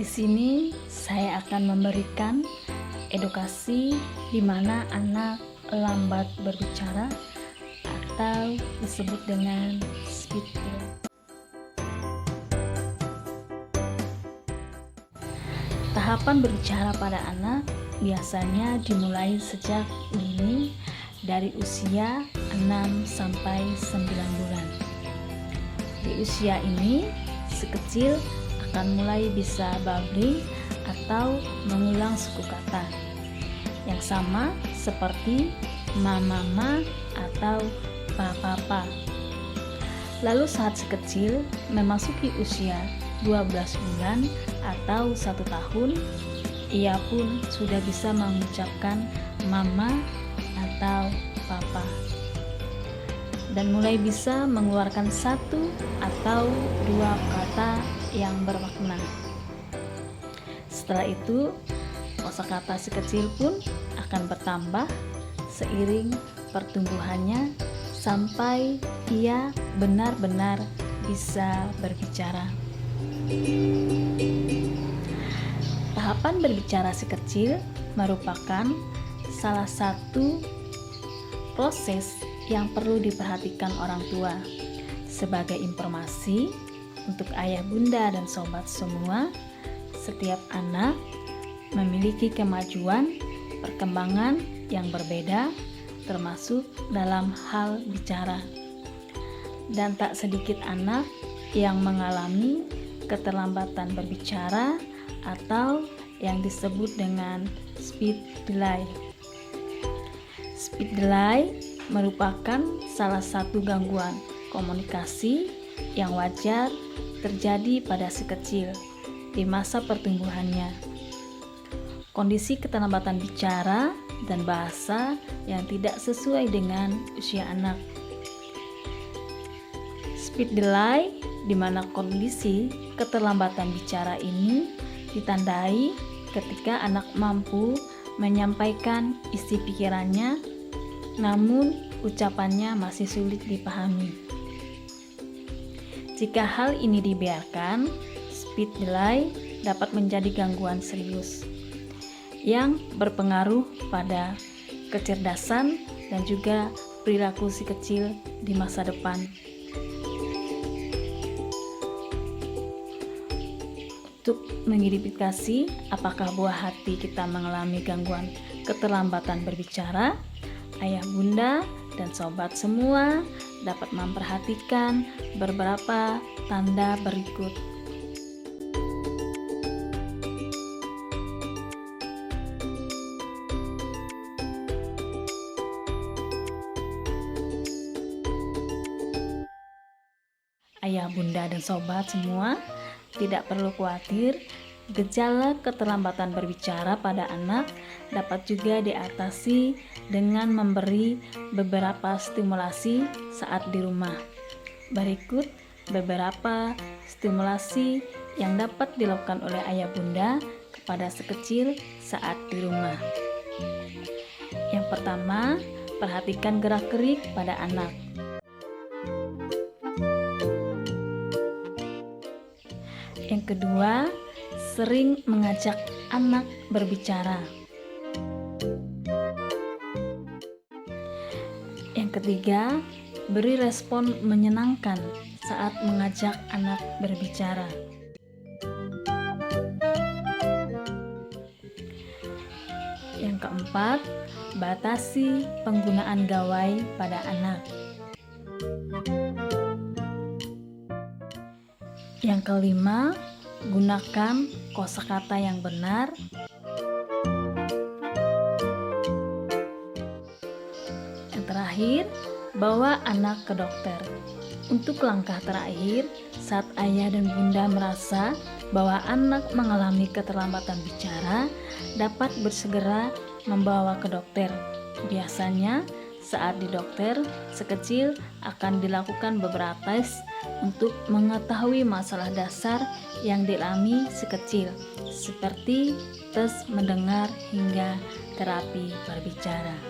Di sini saya akan memberikan edukasi di mana anak lambat berbicara atau disebut dengan speed delay. Tahapan berbicara pada anak biasanya dimulai sejak dini dari usia 6 sampai 9 bulan. Di usia ini, si kecil akan mulai bisa babbling atau mengulang suku kata yang sama seperti mama atau papa. Lalu saat si kecil memasuki usia 12 bulan atau 1 tahun, ia pun sudah bisa mengucapkan mama atau papa dan mulai bisa mengeluarkan 1 atau 2 kata yang bermakna. Setelah itu, kosakata si kecil pun akan bertambah seiring pertumbuhannya sampai ia benar-benar bisa berbicara. Tahapan berbicara si kecil merupakan salah satu proses yang perlu diperhatikan orang tua. Sebagai informasi untuk ayah bunda dan sobat semua, setiap anak memiliki kemajuan perkembangan yang berbeda termasuk dalam hal bicara. Dan tak sedikit anak yang mengalami keterlambatan berbicara atau yang disebut dengan speed delay. Speed delay merupakan salah satu gangguan komunikasi yang wajar terjadi pada si kecil di masa pertumbuhannya. Kondisi keterlambatan bicara dan bahasa yang tidak sesuai dengan usia anak. Speed delay di mana kondisi keterlambatan bicara ini ditandai ketika anak mampu menyampaikan isi pikirannya, namun ucapannya masih sulit dipahami. Jika hal ini dibiarkan, speed delay dapat menjadi gangguan serius yang berpengaruh pada kecerdasan dan juga perilaku si kecil di masa depan. Untuk mengidentifikasi apakah buah hati kita mengalami gangguan keterlambatan berbicara, ayah bunda dan sobat semua dapat memperhatikan beberapa tanda berikut. Ayah bunda dan sobat semua tidak perlu khawatir, gejala keterlambatan berbicara pada anak dapat juga diatasi dengan memberi beberapa stimulasi saat di rumah. Berikut beberapa stimulasi yang dapat dilakukan oleh ayah bunda kepada si kecil saat di rumah. Yang pertama, perhatikan gerak-gerik pada anak. Yang kedua, sering mengajak anak berbicara. Yang ketiga, beri respon menyenangkan saat mengajak anak berbicara. Yang keempat, batasi penggunaan gawai pada anak. Yang kelima, gunakan kosakata yang benar. Yang terakhir, bawa anak ke dokter. Untuk langkah terakhir, saat ayah dan bunda merasa bahwa anak mengalami keterlambatan bicara, dapat bersegera membawa ke dokter. Biasanya, saat di dokter, si kecil akan dilakukan beberapa tes untuk mengetahui masalah dasar yang dialami si kecil, seperti tes mendengar hingga terapi berbicara.